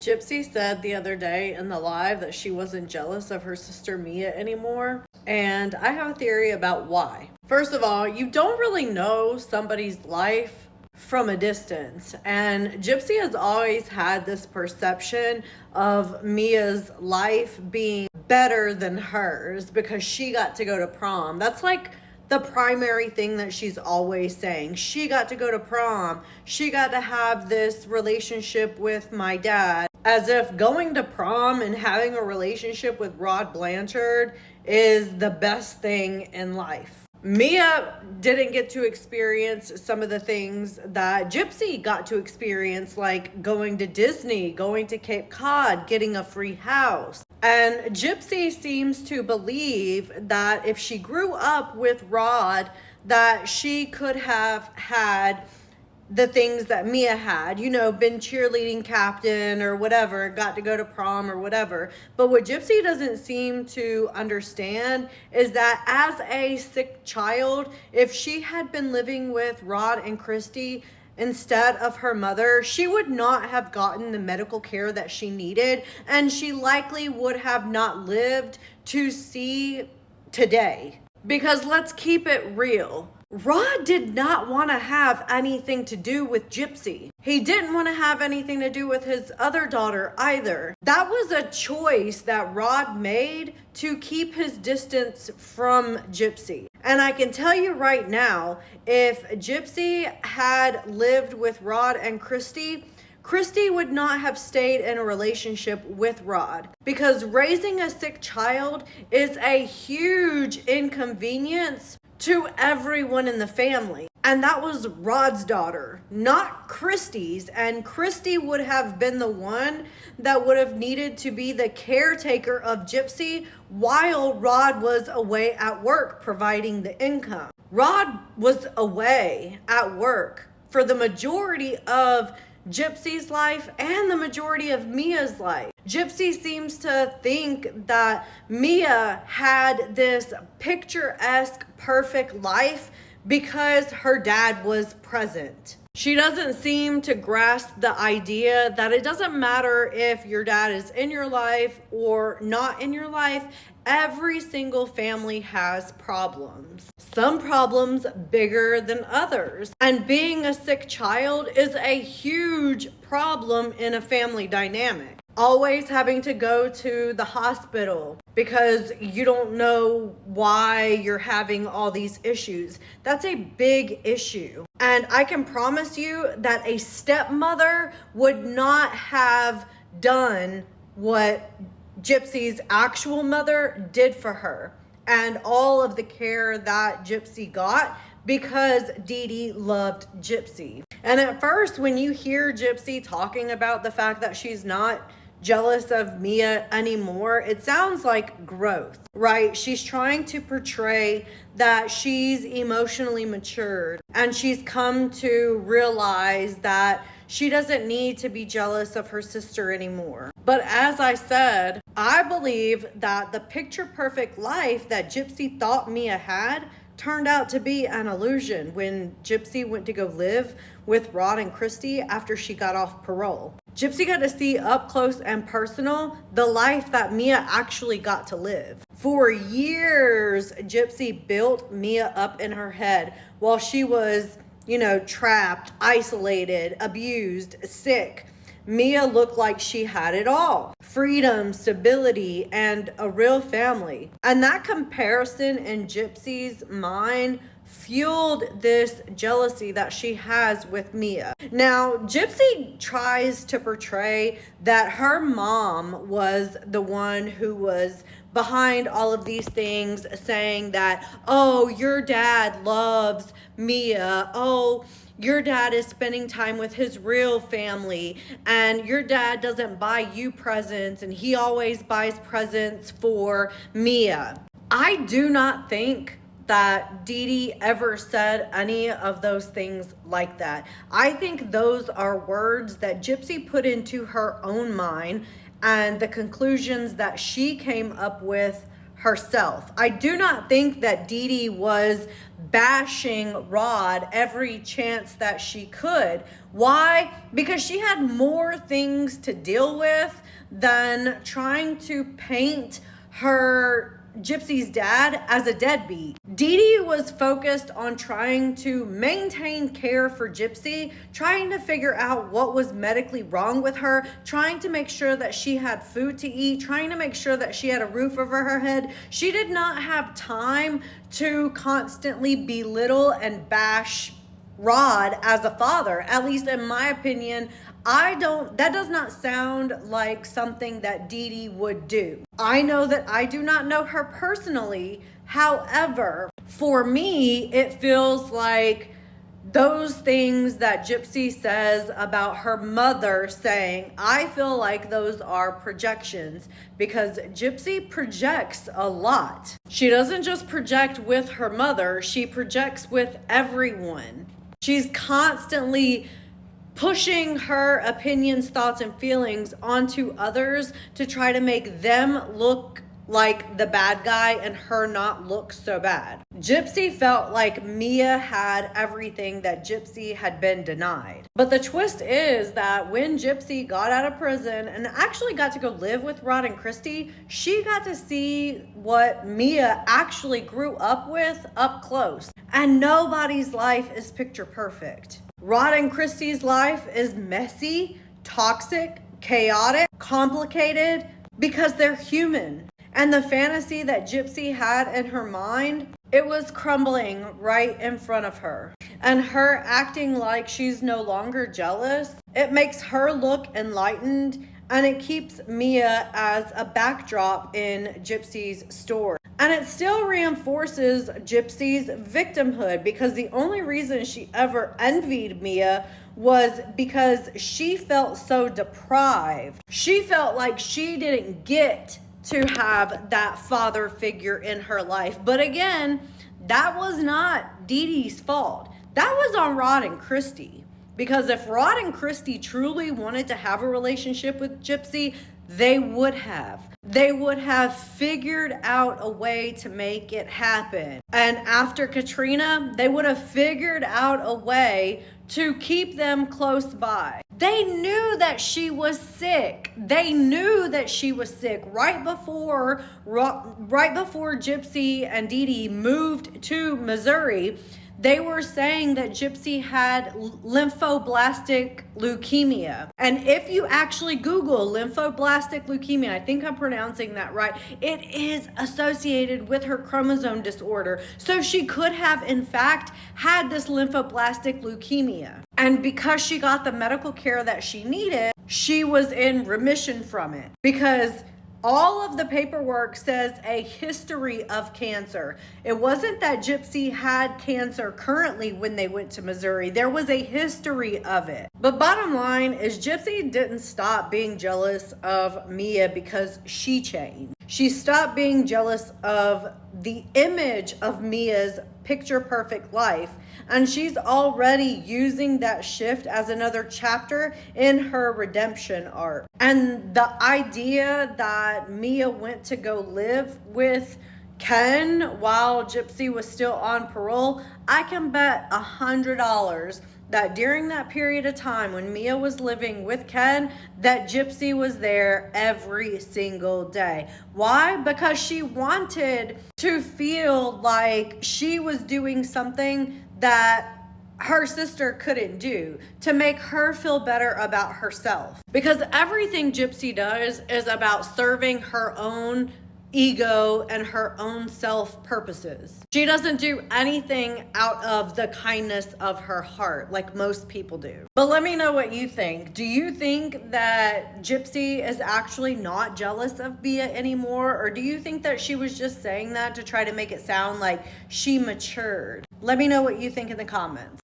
Gypsy said the other day in the live that she wasn't jealous of her sister Mia anymore. And I have a theory about why. First of all, you don't really know somebody's life from a distance. And Gypsy has always had this perception of Mia's life being better than hers because she got to go to prom. That's like the primary thing that she's always saying. She got to go to prom. She got to have this relationship with my dad. As if going to prom and having a relationship with Rod Blanchard is the best thing in life. Mia didn't get to experience some of the things that Gypsy got to experience, like going to Disney, going to Cape Cod, getting a free house. And Gypsy seems to believe that if she grew up with Rod, that she could have had the things that Mia had, been cheerleading captain or whatever, got to go to prom or whatever. But what Gypsy doesn't seem to understand is that as a sick child, if she had been living with Rod and Christy instead of her mother, she would not have gotten the medical care that she needed, and she likely would have not lived to see today. Because let's keep it real. Rod did not want to have anything to do with Gypsy. He didn't want to have anything to do with his other daughter either. That was a choice that Rod made to keep his distance from Gypsy. And I can tell you right now, if Gypsy had lived with Rod and Christy would not have stayed in a relationship with Rod, because raising a sick child is a huge inconvenience to everyone in the family. And that was Rod's daughter, not Christy's. And Christy would have been the one that would have needed to be the caretaker of Gypsy while Rod was away at work providing the income. Rod was away at work for the majority of Gypsy's life and the majority of Mia's life. Gypsy seems to think that Mia had this picturesque, perfect life because her dad was present. She doesn't seem to grasp the idea that it doesn't matter if your dad is in your life or not in your life. Every single family has problems. Some problems bigger than others. And being a sick child is a huge problem in a family dynamic. Always having to go to the hospital because you don't know why you're having all these issues. That's a big issue. And I can promise you that a stepmother would not have done what Gypsy's actual mother did for her, and all of the care that Gypsy got, because Dee Dee loved Gypsy. And at first, when you hear Gypsy talking about the fact that she's not jealous of Mia anymore, it sounds like growth, right? She's trying to portray that she's emotionally matured and she's come to realize that she doesn't need to be jealous of her sister anymore. But as I said, I believe that the picture perfect life that Gypsy thought Mia had turned out to be an illusion when Gypsy went to go live with Rod and Christy after she got off parole. Gypsy got to see up close and personal the life that Mia actually got to live. For years, Gypsy built Mia up in her head while she was, trapped, isolated, abused, sick. Mia looked like she had it all: freedom, stability, and a real family. And that comparison in Gypsy's mind fueled this jealousy that she has with Mia. Now, Gypsy tries to portray that her mom was the one who was behind all of these things, saying that, oh, your dad loves Mia. Oh, your dad is spending time with his real family, and your dad doesn't buy you presents, and he always buys presents for Mia. I do not think that Dee Dee ever said any of those things like that. I think those are words that Gypsy put into her own mind and the conclusions that she came up with herself. I do not think that Dee Dee was bashing Rod every chance that she could. Why? Because she had more things to deal with than trying to paint her Gypsy's dad as a deadbeat. Dee Dee was focused on trying to maintain care for Gypsy, trying to figure out what was medically wrong with her, trying to make sure that she had food to eat, trying to make sure that she had a roof over her head. She did not have time to constantly belittle and bash Rod as a father. At least in my opinion, that does not sound like something that Dee Dee would do. I know that I do not know her personally. However, for me, it feels like those things that Gypsy says about her mother saying, I feel like those are projections, because Gypsy projects a lot. She doesn't just project with her mother, she projects with everyone. She's constantly pushing her opinions, thoughts, and feelings onto others to try to make them look like the bad guy and her not look so bad. Gypsy felt like Mia had everything that Gypsy had been denied. But the twist is that when Gypsy got out of prison and actually got to go live with Rod and Christy, she got to see what Mia actually grew up with up close. And nobody's life is picture perfect. Rod and Christy's life is messy, toxic, chaotic, complicated, because they're human. And the fantasy that Gypsy had in her mind, it was crumbling right in front of her. And her acting like she's no longer jealous, it makes her look enlightened, and it keeps Mia as a backdrop in Gypsy's story. And it still reinforces Gypsy's victimhood, because the only reason she ever envied Mia was because she felt so deprived. She felt like she didn't get to have that father figure in her life. But again, that was not Dee Dee's fault. That was on Rod and Christy. Because if Rod and Christy truly wanted to have a relationship with Gypsy, they would have. They would have figured out a way to make it happen. And after Katrina, they would have figured out a way to keep them close by. They knew that she was sick. They knew that she was sick right before Gypsy and Dee Dee moved to Missouri. They were saying that Gypsy had lymphoblastic leukemia. And if you actually Google lymphoblastic leukemia, I think I'm pronouncing that right, it is associated with her chromosome disorder. So she could have, in fact, had this lymphoblastic leukemia. And because she got the medical care that she needed, she was in remission from it. Because all of the paperwork says a history of cancer. It wasn't that Gypsy had cancer currently when they went to Missouri. There was a history of it. But bottom line is Gypsy didn't stop being jealous of Mia because she changed. She stopped being jealous of the image of Mia's picture perfect life, and she's already using that shift as another chapter in her redemption arc. And the idea that Mia went to go live with Ken while Gypsy was still on parole, I can bet $100 that during that period of time when Mia was living with Ken, that Gypsy was there every single day. Why? Because she wanted to feel like she was doing something that her sister couldn't do, to make her feel better about herself. Because everything Gypsy does is about serving her own ego and her own self purposes. She doesn't do anything out of the kindness of her heart like most people do. But let me know what you think. Do you think that Gypsy is actually not jealous of Mia anymore? Or do you think that she was just saying that to try to make it sound like she matured? Let me know what you think in the comments.